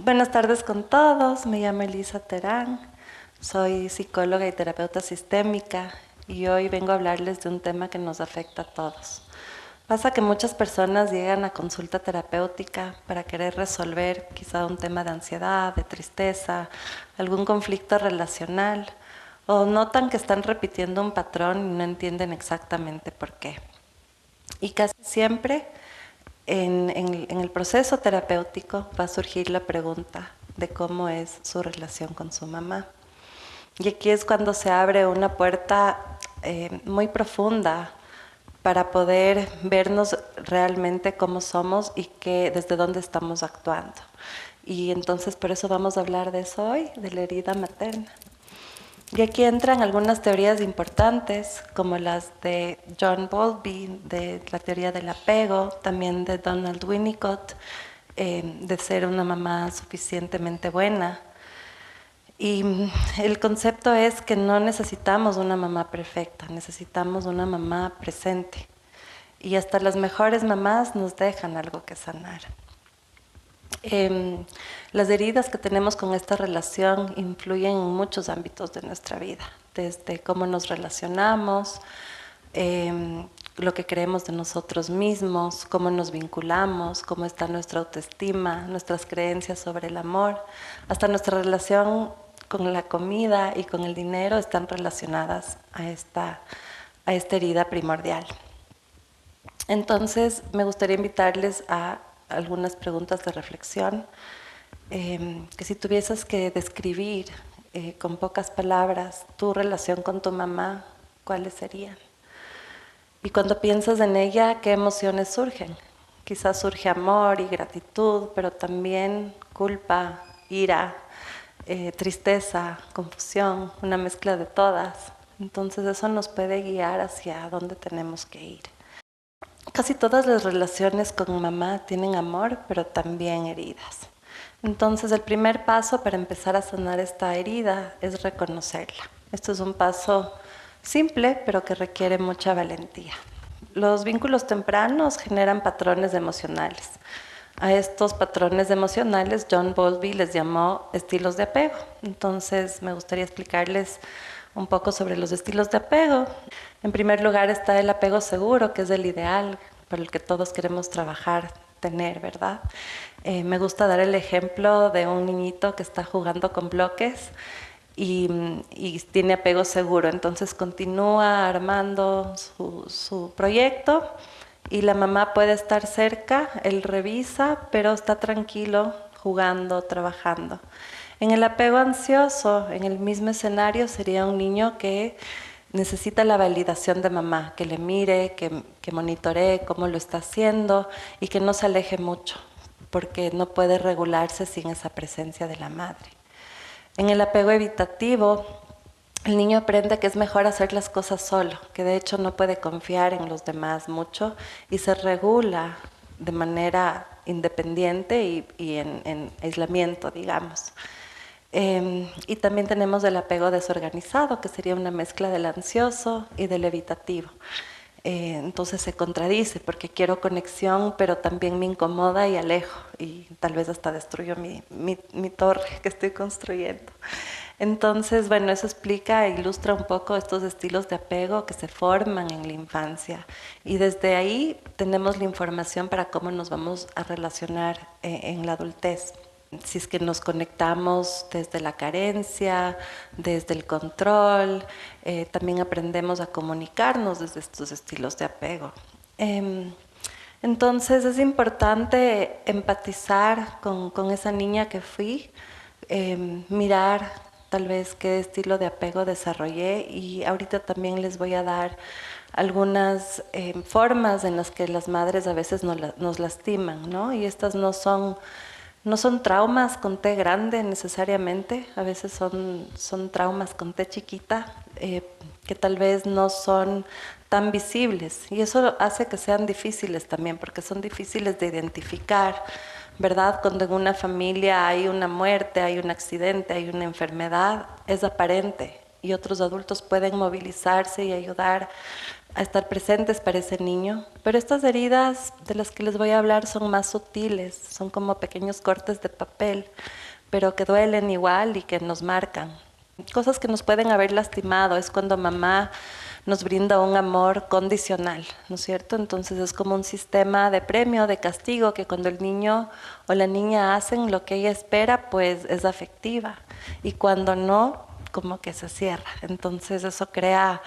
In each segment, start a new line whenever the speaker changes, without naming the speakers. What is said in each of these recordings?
Buenas tardes con todos, me llamo Elisa Terán, soy psicóloga y terapeuta sistémica y hoy vengo a hablarles de un tema que nos afecta a todos. Pasa que muchas personas llegan a consulta terapéutica para querer resolver quizá un tema de ansiedad, de tristeza, algún conflicto relacional, o notan que están repitiendo un patrón y no entienden exactamente por qué. Y casi siempre en el proceso terapéutico va a surgir la pregunta de cómo es su relación con su mamá. Y aquí es cuando se abre una puerta muy profunda para poder vernos realmente cómo somos y desde dónde estamos actuando. Y entonces por eso vamos a hablar de eso hoy, de la herida materna. Y aquí entran algunas teorías importantes, como las de John Bowlby, de la teoría del apego, también de Donald Winnicott, de ser una mamá suficientemente buena. Y el concepto es que no necesitamos una mamá perfecta, necesitamos una mamá presente. Y hasta las mejores mamás nos dejan algo que sanar. Las heridas que tenemos con esta relación influyen en muchos ámbitos de nuestra vida, desde cómo nos relacionamos, lo que creemos de nosotros mismos, cómo nos vinculamos, cómo está nuestra autoestima, nuestras creencias sobre el amor, hasta nuestra relación con la comida y con el dinero están relacionadas a esta herida primordial. Entonces, me gustaría invitarles a algunas preguntas de reflexión, que si tuvieses que describir con pocas palabras tu relación con tu mamá, ¿cuáles serían? Y cuando piensas en ella, ¿qué emociones surgen? Quizás surge amor y gratitud, pero también culpa, ira, tristeza, confusión, una mezcla de todas. Entonces eso nos puede guiar hacia dónde tenemos que ir. Casi todas las relaciones con mamá tienen amor, pero también heridas. Entonces, el primer paso para empezar a sanar esta herida es reconocerla. Esto es un paso simple, pero que requiere mucha valentía. Los vínculos tempranos generan patrones emocionales. A estos patrones emocionales John Bowlby les llamó estilos de apego. Entonces, me gustaría explicarles un poco sobre los estilos de apego. En primer lugar está el apego seguro, que es el ideal por el que todos queremos trabajar, tener, ¿verdad? Me gusta dar el ejemplo de un niñito que está jugando con bloques y tiene apego seguro, entonces continúa armando su proyecto y la mamá puede estar cerca, él revisa, pero está tranquilo jugando, trabajando. En el apego ansioso, en el mismo escenario, sería un niño que necesita la validación de mamá, que le mire, que monitoree cómo lo está haciendo y que no se aleje mucho, porque no puede regularse sin esa presencia de la madre. En el apego evitativo, el niño aprende que es mejor hacer las cosas solo, que de hecho no puede confiar en los demás mucho y se regula de manera independiente y en aislamiento, digamos. Y también tenemos el apego desorganizado, que sería una mezcla del ansioso y del evitativo. Entonces se contradice porque quiero conexión, pero también me incomoda y alejo, y tal vez hasta destruyo mi torre que estoy construyendo. Entonces, bueno, eso explica e ilustra un poco estos estilos de apego que se forman en la infancia. Y desde ahí tenemos la información para cómo nos vamos a relacionar en la adultez. Si es que nos conectamos desde la carencia, desde el control, también aprendemos a comunicarnos desde estos estilos de apego. Entonces es importante empatizar con esa niña que fui, mirar tal vez qué estilo de apego desarrollé, y ahorita también les voy a dar algunas formas en las que las madres a veces nos lastiman, ¿no? Y estas no son traumas con T grande necesariamente, a veces son traumas con T chiquita, que tal vez no son tan visibles, y eso hace que sean difíciles también, porque son difíciles de identificar, ¿verdad? Cuando en una familia hay una muerte, hay un accidente, hay una enfermedad, es aparente, y otros adultos pueden movilizarse y ayudar a estar presentes para ese niño. Pero estas heridas de las que les voy a hablar son más sutiles, son como pequeños cortes de papel, pero que duelen igual y que nos marcan. Cosas que nos pueden haber lastimado es cuando mamá nos brinda un amor condicional, ¿no es cierto? Entonces es como un sistema de premio, de castigo, que cuando el niño o la niña hacen lo que ella espera, pues es afectiva. Y cuando no, como que se cierra. Entonces eso crea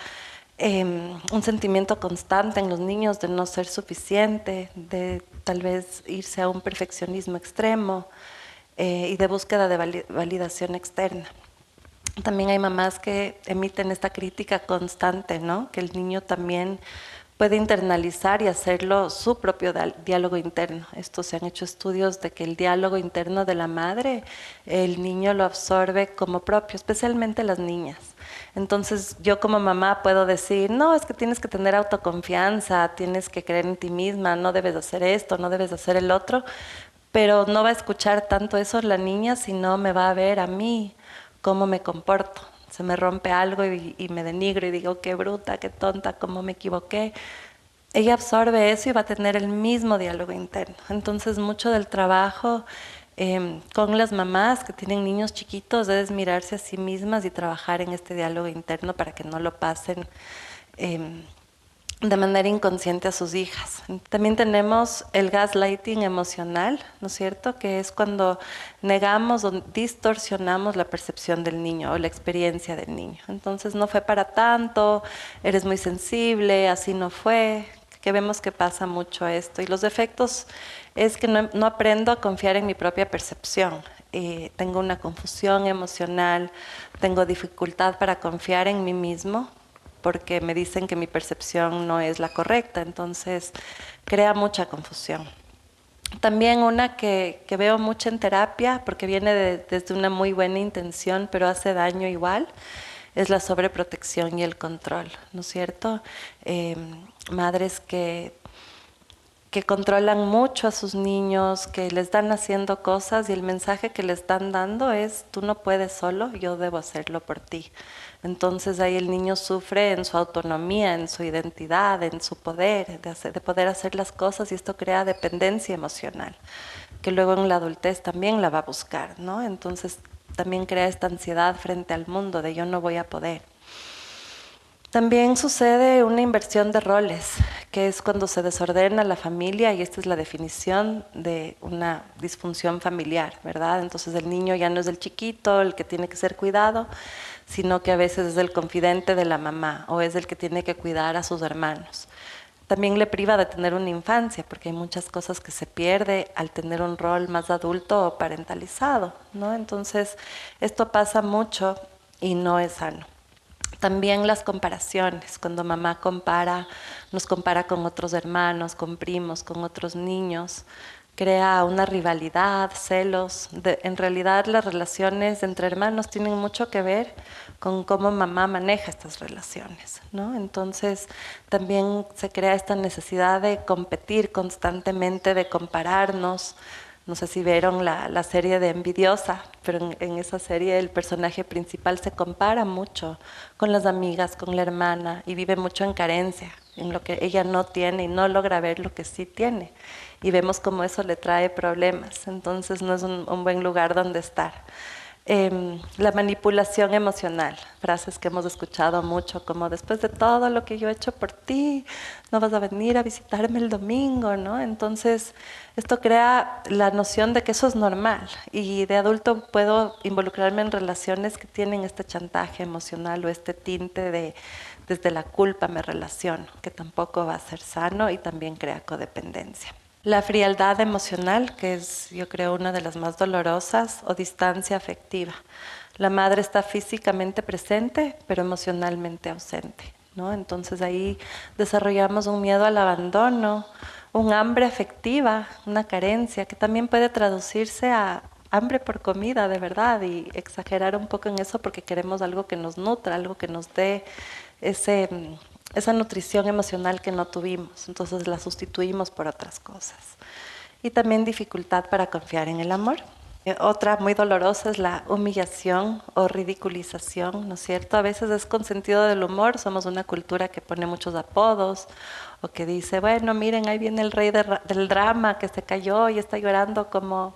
un sentimiento constante en los niños de no ser suficiente, de tal vez irse a un perfeccionismo extremo y de búsqueda de validación externa. También hay mamás que emiten esta crítica constante, ¿no? Que el niño también puede internalizar y hacerlo su propio diálogo interno. Esto se han hecho estudios de que el diálogo interno de la madre, el niño lo absorbe como propio, especialmente las niñas. Entonces yo como mamá puedo decir, no, es que tienes que tener autoconfianza, tienes que creer en ti misma, no debes hacer esto, no debes hacer el otro, pero no va a escuchar tanto eso la niña, sino me va a ver a mí cómo me comporto. Se me rompe algo y me denigro y digo, qué bruta, qué tonta, cómo me equivoqué. Ella absorbe eso y va a tener el mismo diálogo interno. Entonces, mucho del trabajo con las mamás que tienen niños chiquitos es mirarse a sí mismas y trabajar en este diálogo interno para que no lo pasen de manera inconsciente a sus hijas. También tenemos el gaslighting emocional, ¿no es cierto? Que es cuando negamos o distorsionamos la percepción del niño o la experiencia del niño. Entonces no fue para tanto, eres muy sensible, así no fue, que vemos que pasa mucho esto. Y los efectos es que no aprendo a confiar en mi propia percepción. Tengo una confusión emocional, tengo dificultad para confiar en mí mismo, porque me dicen que mi percepción no es la correcta, entonces crea mucha confusión. También una que veo mucho en terapia, porque viene desde una muy buena intención, pero hace daño igual, es la sobreprotección y el control, ¿no es cierto? Madres que controlan mucho a sus niños, que les dan haciendo cosas y el mensaje que les están dando es, tú no puedes solo, yo debo hacerlo por ti. Entonces ahí el niño sufre en su autonomía, en su identidad, en su poder, de poder hacer las cosas y esto crea dependencia emocional, que luego en la adultez también la va a buscar, ¿no? Entonces también crea esta ansiedad frente al mundo de yo no voy a poder. También sucede una inversión de roles, que es cuando se desordena la familia y esta es la definición de una disfunción familiar, ¿verdad? Entonces el niño ya no es el chiquito, el que tiene que ser cuidado, sino que a veces es el confidente de la mamá o es el que tiene que cuidar a sus hermanos. También le priva de tener una infancia, porque hay muchas cosas que se pierde al tener un rol más adulto o parentalizado, ¿no? Entonces esto pasa mucho y no es sano. También las comparaciones, cuando mamá nos compara con otros hermanos, con primos, con otros niños, crea una rivalidad, celos. En realidad las relaciones entre hermanos tienen mucho que ver con cómo mamá maneja estas relaciones, ¿no? Entonces también se crea esta necesidad de competir constantemente, de compararnos. No sé si vieron la serie de Envidiosa, pero en esa serie el personaje principal se compara mucho con las amigas, con la hermana y vive mucho en carencia, en lo que ella no tiene y no logra ver lo que sí tiene. Y vemos cómo eso le trae problemas, entonces no es un buen lugar donde estar. La manipulación emocional, frases que hemos escuchado mucho, como después de todo lo que yo he hecho por ti, no vas a venir a visitarme el domingo, ¿no? Entonces, esto crea la noción de que eso es normal y de adulto puedo involucrarme en relaciones que tienen este chantaje emocional o este tinte de desde la culpa me relaciono, que tampoco va a ser sano y también crea codependencia. La frialdad emocional, que es yo creo una de las más dolorosas, o distancia afectiva. La madre está físicamente presente, pero emocionalmente ausente, ¿no? Entonces ahí desarrollamos un miedo al abandono, un hambre afectiva, una carencia, que también puede traducirse a hambre por comida, de verdad, y exagerar un poco en eso porque queremos algo que nos nutra, algo que nos dé esa nutrición emocional que no tuvimos, entonces la sustituimos por otras cosas. Y también dificultad para confiar en el amor. Otra muy dolorosa es la humillación o ridiculización, ¿no es cierto? A veces es con sentido del humor, somos una cultura que pone muchos apodos o que dice, bueno, miren, ahí viene el rey del drama que se cayó y está llorando como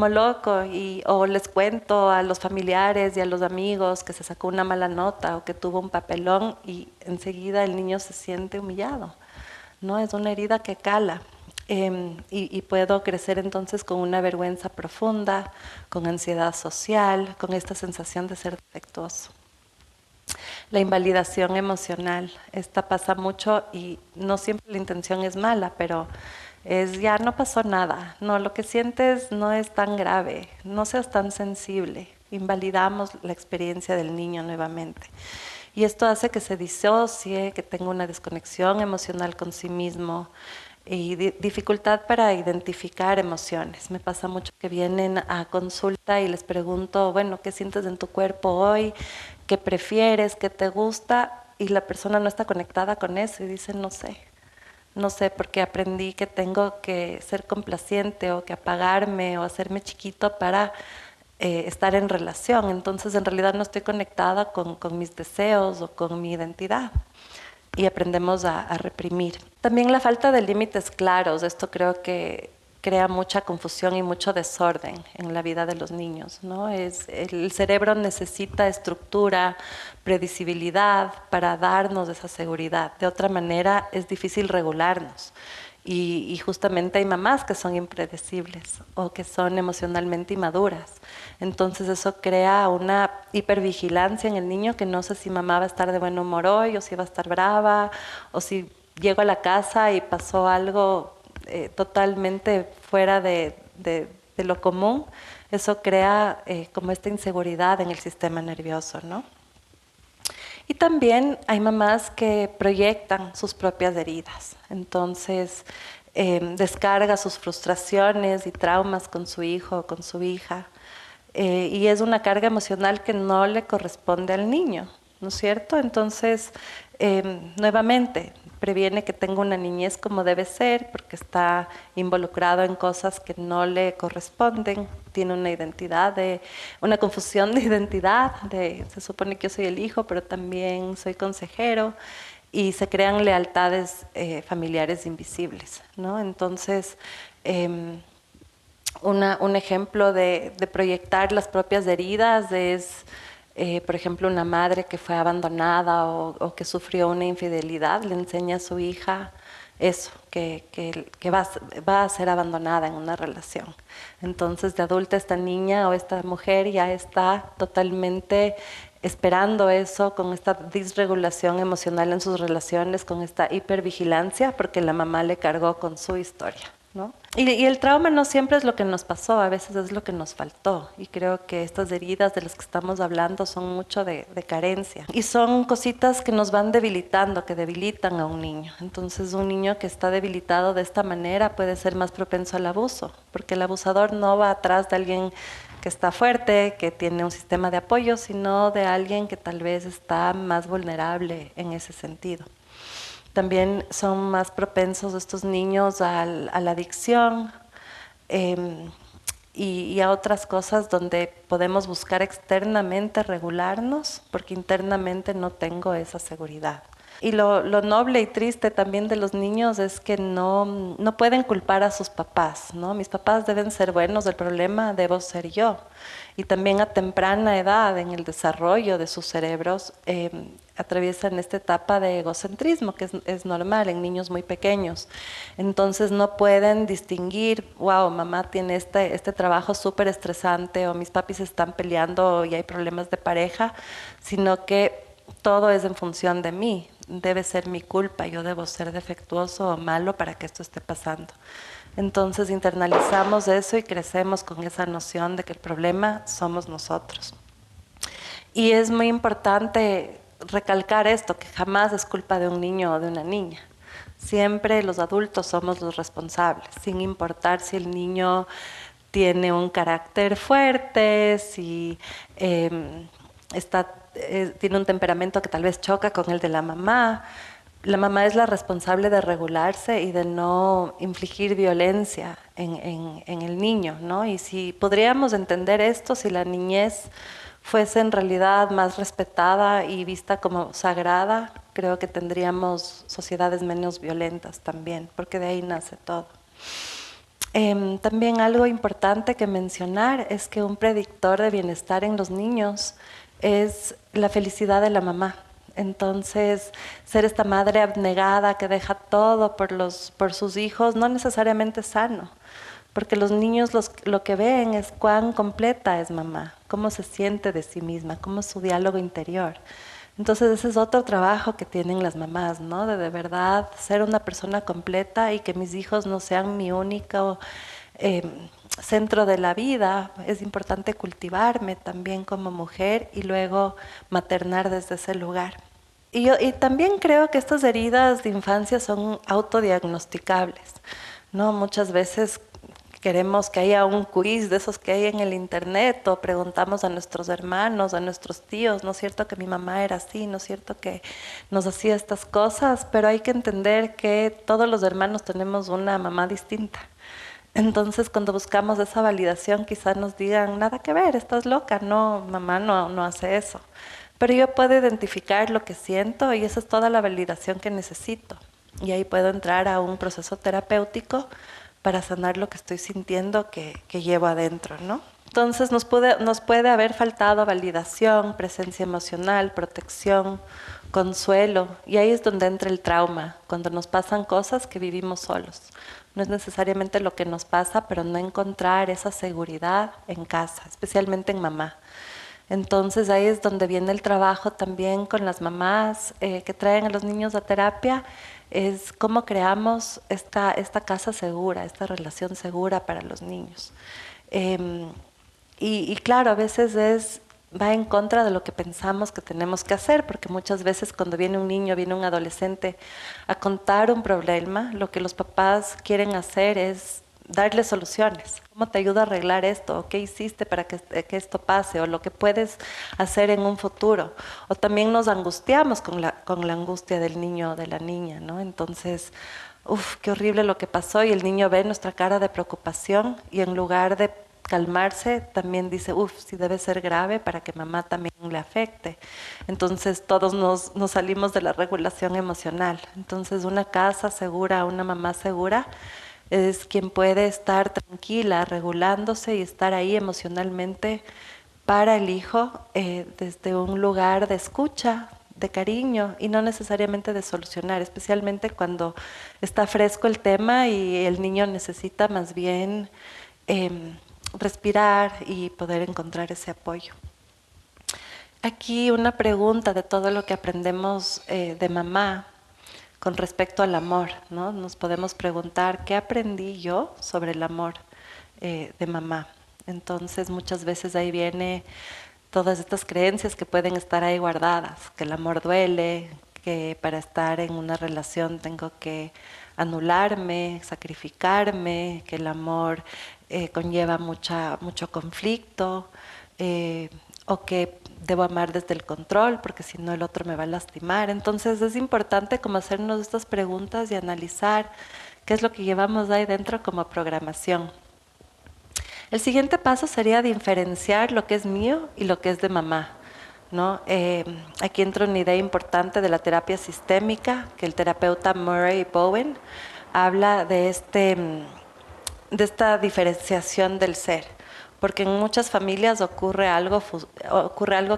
loco, o les cuento a los familiares y a los amigos que se sacó una mala nota o que tuvo un papelón y enseguida el niño se siente humillado, ¿no? Es una herida que cala. Y puedo crecer entonces con una vergüenza profunda, con ansiedad social, con esta sensación de ser defectuoso. La invalidación emocional, esta pasa mucho y no siempre la intención es mala, pero es ya no pasó nada, no, lo que sientes no es tan grave, no seas tan sensible, invalidamos la experiencia del niño nuevamente. Y esto hace que se disocie, que tenga una desconexión emocional con sí mismo y dificultad para identificar emociones. Me pasa mucho que vienen a consulta y les pregunto, bueno, ¿qué sientes en tu cuerpo hoy? ¿Qué prefieres? ¿Qué te gusta? Y la persona no está conectada con eso y dice, no sé. No sé, porque aprendí que tengo que ser complaciente o que apagarme o hacerme chiquito para estar en relación. Entonces, en realidad no estoy conectada con mis deseos o con mi identidad. Y aprendemos a reprimir. También la falta de límites claros, esto creo que crea mucha confusión y mucho desorden en la vida de los niños, ¿no? El cerebro necesita estructura, predecibilidad para darnos esa seguridad. De otra manera es difícil regularnos. Y justamente hay mamás que son impredecibles o que son emocionalmente inmaduras. Entonces eso crea una hipervigilancia en el niño que no sé si mamá va a estar de buen humor hoy o si va a estar brava o si llego a la casa y pasó algo totalmente fuera de lo común. Eso crea como esta inseguridad en el sistema nervioso, ¿no? Y también hay mamás que proyectan sus propias heridas, entonces descarga sus frustraciones y traumas con su hijo o con su hija, y es una carga emocional que no le corresponde al niño, ¿no es cierto? Entonces, nuevamente, previene que tenga una niñez como debe ser, porque está involucrado en cosas que no le corresponden, tiene una identidad, una confusión de identidad, se supone que yo soy el hijo, pero también soy consejero, y se crean lealtades familiares invisibles, ¿no? Entonces, un ejemplo de proyectar las propias heridas es, por ejemplo, una madre que fue abandonada o que sufrió una infidelidad, le enseña a su hija eso, que va a ser abandonada en una relación. Entonces, de adulta, esta niña o esta mujer ya está totalmente esperando eso, con esta disregulación emocional en sus relaciones, con esta hipervigilancia, porque la mamá le cargó con su historia, ¿no? Y el trauma no siempre es lo que nos pasó, a veces es lo que nos faltó. Y creo que estas heridas de las que estamos hablando son mucho de carencia. Y son cositas que nos van debilitando, que debilitan a un niño. Entonces un niño que está debilitado de esta manera puede ser más propenso al abuso, porque el abusador no va atrás de alguien que está fuerte, que tiene un sistema de apoyo, sino de alguien que tal vez está más vulnerable en ese sentido. También son más propensos estos niños a la adicción y a otras cosas donde podemos buscar externamente regularnos porque internamente no tengo esa seguridad. Y lo noble y triste también de los niños es que no pueden culpar a sus papás, ¿no? Mis papás deben ser buenos, el problema debo ser yo. Y también a temprana edad, en el desarrollo de sus cerebros, atraviesan esta etapa de egocentrismo, que es normal en niños muy pequeños. Entonces no pueden distinguir, wow, mamá tiene este trabajo súper estresante, o mis papis están peleando y hay problemas de pareja, sino que todo es en función de mí, debe ser mi culpa, yo debo ser defectuoso o malo para que esto esté pasando. Entonces internalizamos eso y crecemos con esa noción de que el problema somos nosotros. Y es muy importante recalcar esto, que jamás es culpa de un niño o de una niña. Siempre los adultos somos los responsables, sin importar si el niño tiene un carácter fuerte, si tiene un temperamento que tal vez choca con el de la mamá. la mamá es la responsable de regularse y de no infligir violencia en el niño, ¿no? Y si podríamos entender esto, si la niñez fuese en realidad más respetada y vista como sagrada, creo que tendríamos sociedades menos violentas también, porque de ahí nace todo. También algo importante que mencionar es que un predictor de bienestar en los niños es la felicidad de la mamá. Entonces, ser esta madre abnegada que deja todo por sus hijos no necesariamente es sano, porque los niños lo que ven es cuán completa es mamá, cómo se siente de sí misma, cómo es su diálogo interior. Entonces ese es otro trabajo que tienen las mamás, ¿no? De verdad ser una persona completa y que mis hijos no sean mi único eh, centro de la vida. Es importante cultivarme también como mujer y luego maternar desde ese lugar. Y también creo que estas heridas de infancia son autodiagnosticables, ¿no? Muchas veces queremos que haya un quiz de esos que hay en el internet o preguntamos a nuestros hermanos, a nuestros tíos, ¿no es cierto que mi mamá era así? ¿No es cierto que nos hacía estas cosas? Pero hay que entender que todos los hermanos tenemos una mamá distinta. Entonces, cuando buscamos esa validación, quizás nos digan, nada que ver, estás loca, no, mamá no hace eso. Pero yo puedo identificar lo que siento y esa es toda la validación que necesito. Y ahí puedo entrar a un proceso terapéutico para sanar lo que estoy sintiendo que llevo adentro, ¿no? Entonces nos puede haber faltado validación, presencia emocional, protección, consuelo, y ahí es donde entra el trauma, cuando nos pasan cosas que vivimos solos. No es necesariamente lo que nos pasa, pero no encontrar esa seguridad en casa, especialmente en mamá. Entonces ahí es donde viene el trabajo también con las mamás que traen a los niños a terapia, es cómo creamos esta casa segura, esta relación segura para los niños. Y claro, a veces va en contra de lo que pensamos que tenemos que hacer, porque muchas veces cuando viene un niño, viene un adolescente a contar un problema, lo que los papás quieren hacer es darle soluciones. ¿Cómo te ayuda a arreglar esto? ¿O qué hiciste para que esto pase? ¿O lo que puedes hacer en un futuro? O también nos angustiamos con la angustia del niño o de la niña, ¿no? Entonces, qué horrible lo que pasó, y el niño ve nuestra cara de preocupación y en lugar de calmarse, también dice, sí debe ser grave para que mamá también le afecte. Entonces todos nos salimos de la regulación emocional. Entonces una casa segura, una mamá segura, es quien puede estar tranquila, regulándose y estar ahí emocionalmente para el hijo desde un lugar de escucha, de cariño y no necesariamente de solucionar, especialmente cuando está fresco el tema y el niño necesita más bien respirar y poder encontrar ese apoyo. Aquí una pregunta de todo lo que aprendemos de mamá con respecto al amor, ¿no? Nos podemos preguntar, ¿qué aprendí yo sobre el amor de mamá? Entonces muchas veces ahí viene todas estas creencias que pueden estar ahí guardadas, que el amor duele, que para estar en una relación tengo que anularme, sacrificarme, que el amor conlleva mucho conflicto, o que debo amar desde el control porque si no el otro me va a lastimar. Entonces es importante como hacernos estas preguntas y analizar qué es lo que llevamos ahí dentro como programación. El siguiente paso sería diferenciar lo que es mío y lo que es de mamá, ¿no? Aquí entra una idea importante de la terapia sistémica, que el terapeuta Murray Bowen habla de esta diferenciación del ser, porque en muchas familias ocurre algo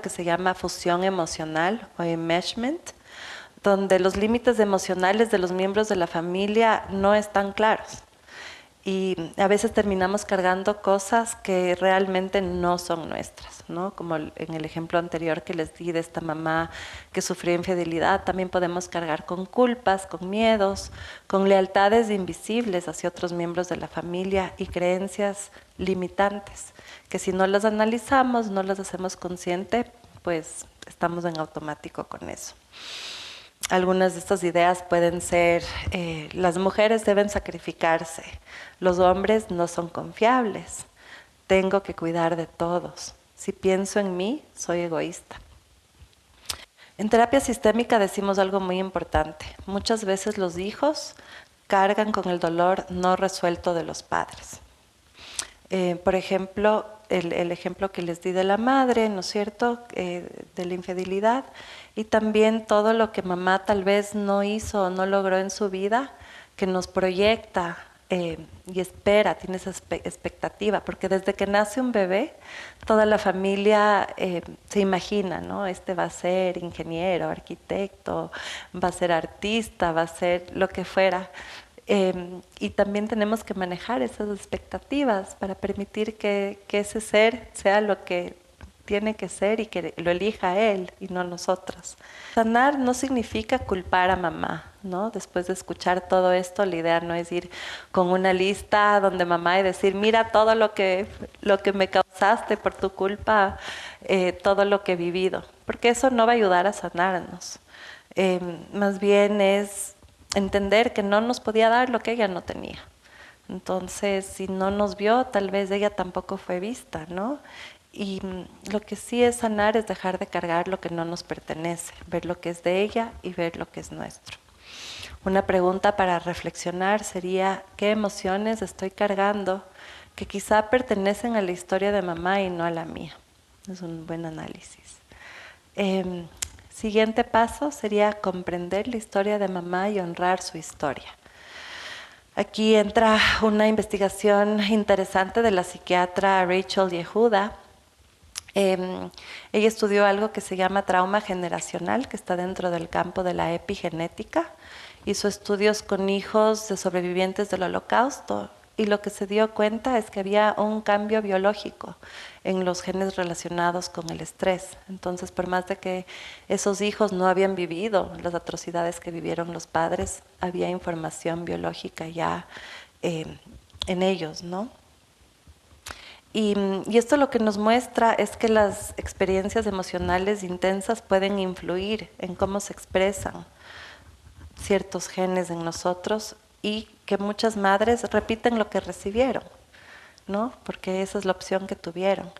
que se llama fusión emocional o enmeshment, donde los límites emocionales de los miembros de la familia no están claros. Y a veces terminamos cargando cosas que realmente no son nuestras, ¿no? Como en el ejemplo anterior que les di de esta mamá que sufrió infidelidad, también podemos cargar con culpas, con miedos, con lealtades invisibles hacia otros miembros de la familia y creencias limitantes, que si no las analizamos, no las hacemos consciente, pues estamos en automático con eso. Algunas de estas ideas pueden ser, las mujeres deben sacrificarse, los hombres no son confiables, tengo que cuidar de todos, si pienso en mí, soy egoísta. En terapia sistémica decimos algo muy importante. Muchas veces los hijos cargan con el dolor no resuelto de los padres. Por ejemplo, el ejemplo que les di de la madre, ¿no es cierto?, de la infidelidad, y también todo lo que mamá tal vez no hizo o no logró en su vida, que nos proyecta y espera, tiene esa expectativa, porque desde que nace un bebé, toda la familia se imagina, ¿no? Este va a ser ingeniero, arquitecto, va a ser artista, va a ser lo que fuera. Y también tenemos que manejar esas expectativas para permitir que ese ser sea lo que tiene que ser y que lo elija él y no nosotras. Sanar no significa culpar a mamá, ¿no? Después de escuchar todo esto, la idea no es ir con una lista donde mamá y decir, mira todo lo que me causaste por tu culpa, todo lo que he vivido, porque eso no va a ayudar a sanarnos. Más bien es entender que no nos podía dar lo que ella no tenía. Entonces, si no nos vio, tal vez ella tampoco fue vista, ¿no? Y lo que sí es sanar es dejar de cargar lo que no nos pertenece, ver lo que es de ella y ver lo que es nuestro. Una pregunta para reflexionar sería, ¿qué emociones estoy cargando que quizá pertenecen a la historia de mamá y no a la mía? Es un buen análisis. Siguiente paso sería comprender la historia de mamá y honrar su historia. Aquí entra una investigación interesante de la psiquiatra Rachel Yehuda. Ella estudió algo que se llama trauma generacional, que está dentro del campo de la epigenética. Hizo estudios con hijos de sobrevivientes del Holocausto y lo que se dio cuenta es que había un cambio biológico en los genes relacionados con el estrés. Entonces, por más de que esos hijos no habían vivido las atrocidades que vivieron los padres, había información biológica ya en ellos, ¿no? Y esto lo que nos muestra es que las experiencias emocionales intensas pueden influir en cómo se expresan ciertos genes en nosotros y que muchas madres repiten lo que recibieron, ¿no? Porque esa es la opción que tuvieron.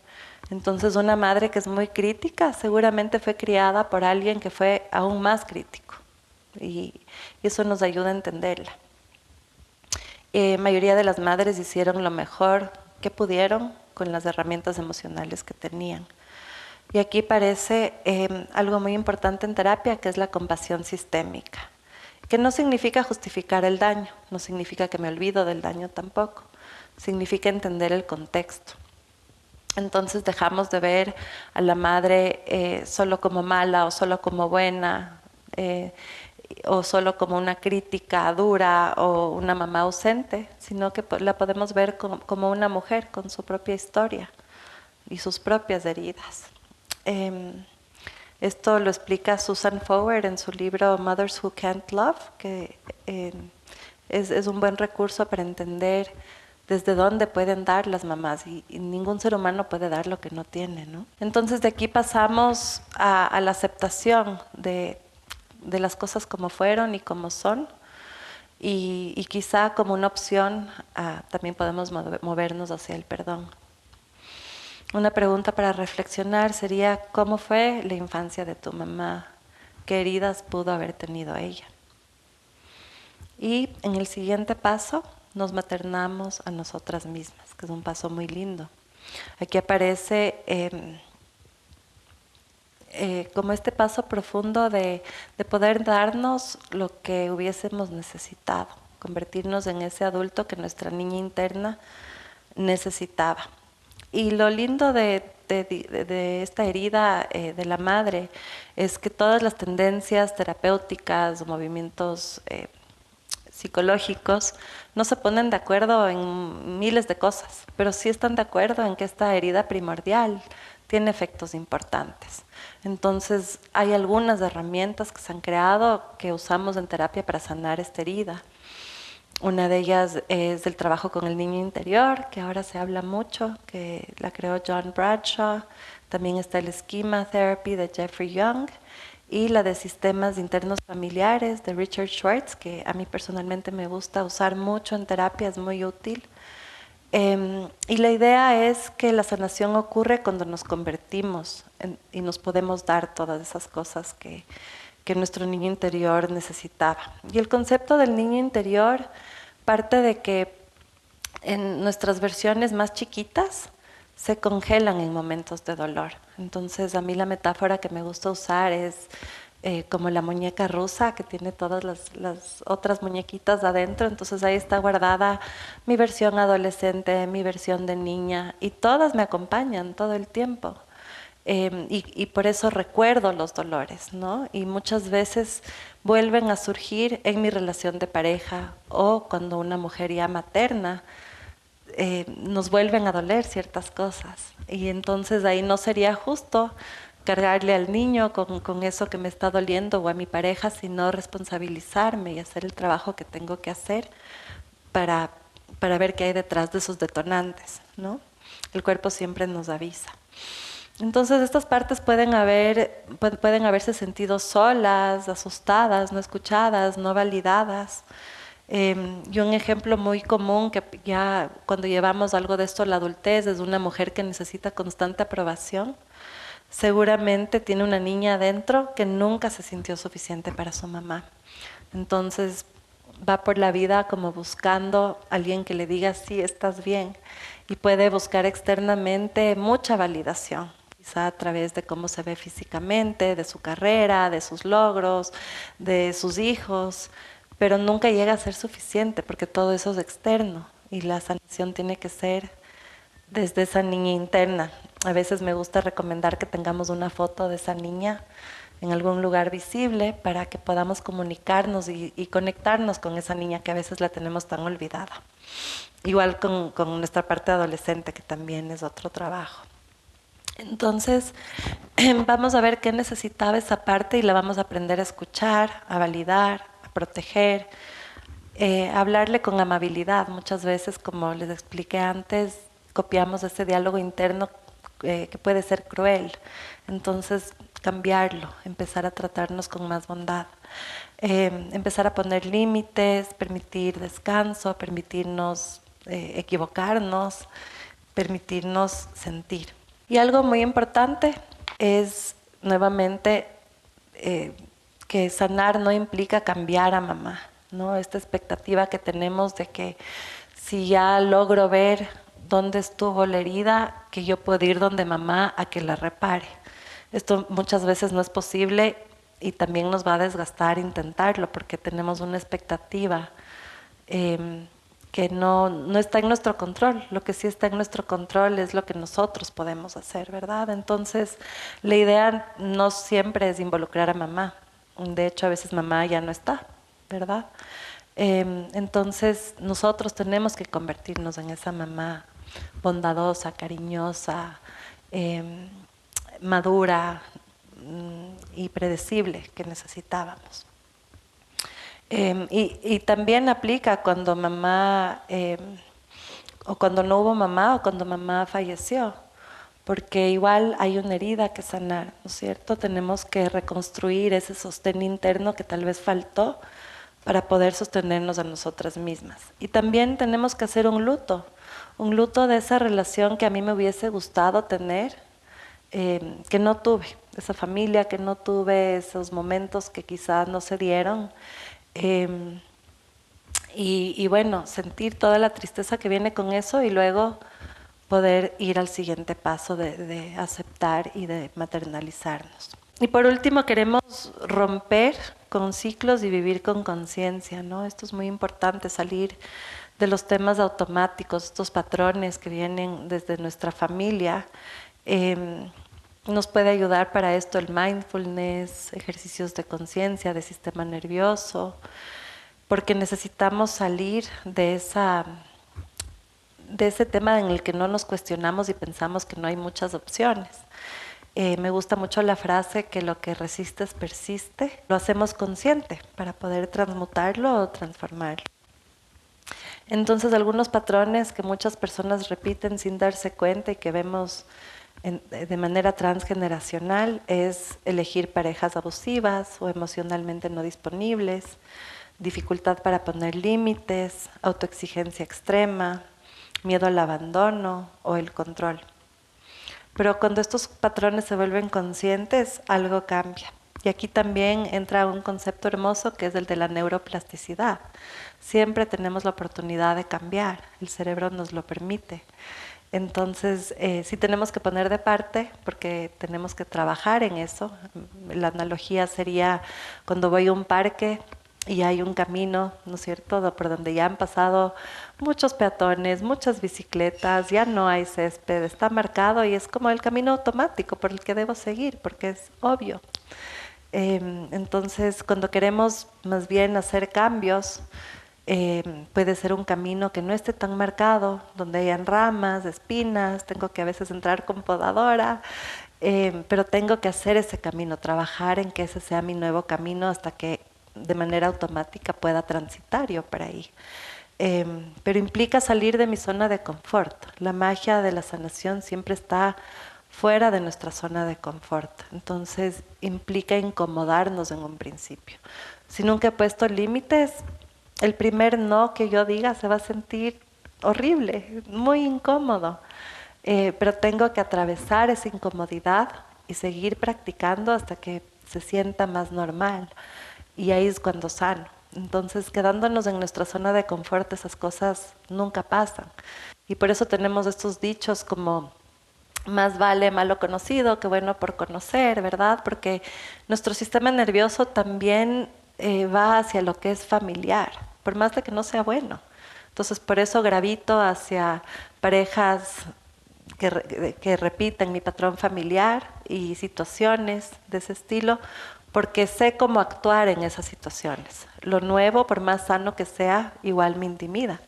Entonces, una madre que es muy crítica seguramente fue criada por alguien que fue aún más crítico y eso nos ayuda a entenderla. Mayoría de las madres hicieron lo mejor que pudieron con las herramientas emocionales que tenían. Y aquí aparece algo muy importante en terapia, que es la compasión sistémica, que no significa justificar el daño, no significa que me olvido del daño tampoco, significa entender el contexto. Entonces dejamos de ver a la madre solo como mala o solo como buena, o solo como una crítica dura o una mamá ausente, sino que la podemos ver como una mujer con su propia historia y sus propias heridas. Esto lo explica Susan Forward en su libro Mothers Who Can't Love, que es un buen recurso para entender desde dónde pueden dar las mamás y ningún ser humano puede dar lo que no tiene, ¿no? Entonces de aquí pasamos a la aceptación de las cosas como fueron y como son y quizá como una opción también podemos movernos hacia el perdón. Una pregunta para reflexionar sería, ¿cómo fue la infancia de tu mamá? ¿Qué heridas pudo haber tenido ella? Y en el siguiente paso nos maternamos a nosotras mismas, que es un paso muy lindo. Aquí aparece como este paso profundo de poder darnos lo que hubiésemos necesitado, convertirnos en ese adulto que nuestra niña interna necesitaba. Y lo lindo de esta herida de la madre es que todas las tendencias terapéuticas o movimientos psicológicos no se ponen de acuerdo en miles de cosas, pero sí están de acuerdo en que esta herida primordial tiene efectos importantes. Entonces hay algunas herramientas que se han creado que usamos en terapia para sanar esta herida. Una de ellas es el trabajo con el niño interior, que ahora se habla mucho, que la creó John Bradshaw. También está el Schema Therapy de Jeffrey Young y la de sistemas internos familiares de Richard Schwartz, que a mí personalmente me gusta usar mucho en terapia, es muy útil. Y la idea es que la sanación ocurre cuando nos convertimos y nos podemos dar todas esas cosas que nuestro niño interior necesitaba. Y el concepto del niño interior parte de que en nuestras versiones más chiquitas se congelan en momentos de dolor. Entonces a mí la metáfora que me gusta usar es como la muñeca rusa que tiene todas las otras muñequitas adentro. Entonces ahí está guardada mi versión adolescente, mi versión de niña, y todas me acompañan todo el tiempo. Y por eso recuerdo los dolores, ¿no? Y muchas veces vuelven a surgir en mi relación de pareja o cuando una mujer ya materna, nos vuelven a doler ciertas cosas. Y entonces ahí no sería justo cargarle al niño con eso que me está doliendo o a mi pareja, sino responsabilizarme y hacer el trabajo que tengo que hacer para, para ver qué hay detrás de esos detonantes, ¿no? El cuerpo siempre nos avisa. Entonces estas partes pueden haberse sentido solas, asustadas, no escuchadas, no validadas. Y un ejemplo muy común que ya cuando llevamos algo de esto a la adultez es una mujer que necesita constante aprobación. Seguramente tiene una niña adentro que nunca se sintió suficiente para su mamá. Entonces va por la vida como buscando a alguien que le diga sí, estás bien, y puede buscar externamente mucha validación, quizá a través de cómo se ve físicamente, de su carrera, de sus logros, de sus hijos, pero nunca llega a ser suficiente porque todo eso es externo y la sanación tiene que ser desde esa niña interna. A veces me gusta recomendar que tengamos una foto de esa niña en algún lugar visible para que podamos comunicarnos y conectarnos con esa niña que a veces la tenemos tan olvidada. Igual con nuestra parte adolescente, que también es otro trabajo. Entonces, vamos a ver qué necesitaba esa parte y la vamos a aprender a escuchar, a validar, a proteger, a hablarle con amabilidad. Muchas veces, como les expliqué antes, copiamos ese diálogo interno que puede ser cruel. Entonces, cambiarlo, empezar a tratarnos con más bondad, empezar a poner límites, permitir descanso, permitirnos equivocarnos, permitirnos sentir. Y algo muy importante es, nuevamente, que sanar no implica cambiar a mamá, ¿no? Esta expectativa que tenemos de que si ya logro ver dónde estuvo la herida, que yo puedo ir donde mamá a que la repare. Esto muchas veces no es posible y también nos va a desgastar intentarlo porque tenemos una expectativa que no está en nuestro control. Lo que sí está en nuestro control es lo que nosotros podemos hacer, ¿verdad? Entonces, la idea no siempre es involucrar a mamá. De hecho, a veces mamá ya no está, ¿verdad? Entonces, nosotros tenemos que convertirnos en esa mamá bondadosa, cariñosa, madura y predecible que necesitábamos. Y también aplica cuando mamá, o cuando no hubo mamá, o cuando mamá falleció, porque igual hay una herida que sanar, ¿no es cierto? Tenemos que reconstruir ese sostén interno que tal vez faltó para poder sostenernos a nosotras mismas. Y también tenemos que hacer un luto de esa relación que a mí me hubiese gustado tener, que no tuve, esa familia que no tuve, esos momentos que quizás no se dieron. Y bueno, sentir toda la tristeza que viene con eso y luego poder ir al siguiente paso de aceptar y de maternalizarnos. Y por último queremos romper con ciclos y vivir con conciencia, ¿no? Esto es muy importante, salir de los temas automáticos, estos patrones que vienen desde nuestra familia. Nos puede ayudar para esto el mindfulness, ejercicios de conciencia, de sistema nervioso, porque necesitamos salir de ese tema en el que no nos cuestionamos y pensamos que no hay muchas opciones. Me gusta mucho la frase que lo que resistes persiste. Lo hacemos consciente para poder transmutarlo o transformarlo. Entonces, algunos patrones que muchas personas repiten sin darse cuenta y que vemos de manera transgeneracional es elegir parejas abusivas o emocionalmente no disponibles, dificultad para poner límites, autoexigencia extrema, miedo al abandono o el control. Pero cuando estos patrones se vuelven conscientes, algo cambia. Y aquí también entra un concepto hermoso que es el de la neuroplasticidad. Siempre tenemos la oportunidad de cambiar, el cerebro nos lo permite. Entonces, sí tenemos que poner de parte porque tenemos que trabajar en eso. La analogía sería cuando voy a un parque y hay un camino, ¿no es cierto?, por donde ya han pasado muchos peatones, muchas bicicletas, ya no hay césped, está marcado y es como el camino automático por el que debo seguir, porque es obvio. Entonces, cuando queremos más bien hacer cambios, puede ser un camino que no esté tan marcado, donde hayan ramas, espinas, tengo que a veces entrar con podadora, pero tengo que hacer ese camino, trabajar en que ese sea mi nuevo camino hasta que de manera automática pueda transitar yo por ahí. Pero implica salir de mi zona de confort. La magia de la sanación siempre está fuera de nuestra zona de confort. Entonces implica incomodarnos en un principio. Si nunca he puesto límites, el primer no que yo diga se va a sentir horrible, muy incómodo. Pero tengo que atravesar esa incomodidad y seguir practicando hasta que se sienta más normal. Y ahí es cuando sano. Entonces, quedándonos en nuestra zona de confort, esas cosas nunca pasan. Y por eso tenemos estos dichos como más vale malo conocido que bueno por conocer, ¿verdad? Porque nuestro sistema nervioso también va hacia lo que es familiar, por más de que no sea bueno. Entonces, por eso gravito hacia parejas que repiten mi patrón familiar y situaciones de ese estilo, porque sé cómo actuar en esas situaciones. Lo nuevo, por más sano que sea, igual me intimida.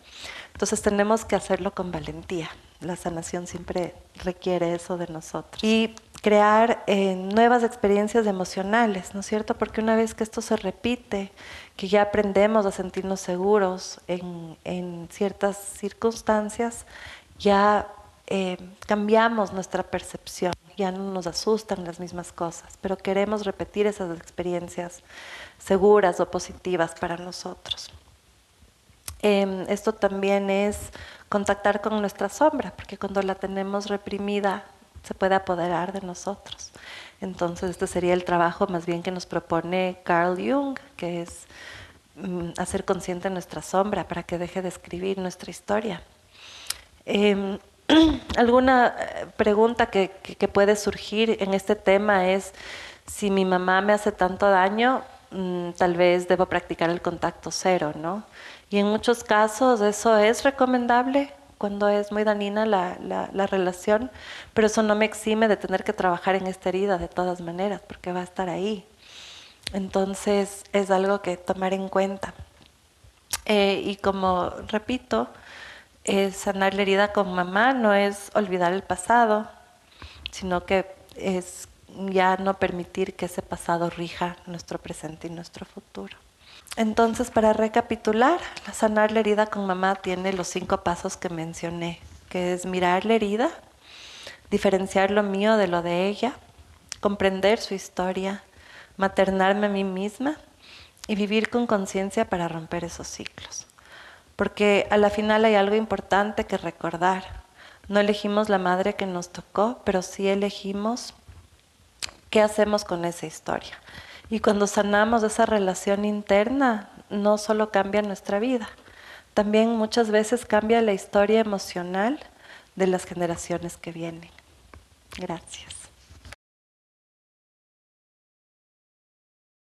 Entonces tenemos que hacerlo con valentía. La sanación siempre requiere eso de nosotros. Y crear nuevas experiencias emocionales, ¿no es cierto? Porque una vez que esto se repite, que ya aprendemos a sentirnos seguros en ciertas circunstancias, ya cambiamos nuestra percepción, ya no nos asustan las mismas cosas, pero queremos repetir esas experiencias seguras o positivas para nosotros. Esto también es contactar con nuestra sombra, porque cuando la tenemos reprimida se puede apoderar de nosotros. Entonces este sería el trabajo más bien que nos propone Carl Jung, que es hacer consciente nuestra sombra para que deje de escribir nuestra historia. Alguna pregunta que puede surgir en este tema es si mi mamá me hace tanto daño, tal vez debo practicar el contacto cero, ¿no? Y en muchos casos eso es recomendable cuando es muy dañina la relación, pero eso no me exime de tener que trabajar en esta herida de todas maneras, porque va a estar ahí. Entonces es algo que tomar en cuenta. Y como repito, sanar la herida con mamá no es olvidar el pasado, sino que es ya no permitir que ese pasado rija nuestro presente y nuestro futuro. Entonces, para recapitular, sanar la herida con mamá tiene los 5 pasos que mencioné, que es mirar la herida, diferenciar lo mío de lo de ella, comprender su historia, maternarme a mí misma y vivir con conciencia para romper esos ciclos. Porque a la final hay algo importante que recordar. No elegimos la madre que nos tocó, pero sí elegimos qué hacemos con esa historia. Y cuando sanamos esa relación interna, no solo cambia nuestra vida, también muchas veces cambia la historia emocional de las generaciones que vienen. Gracias.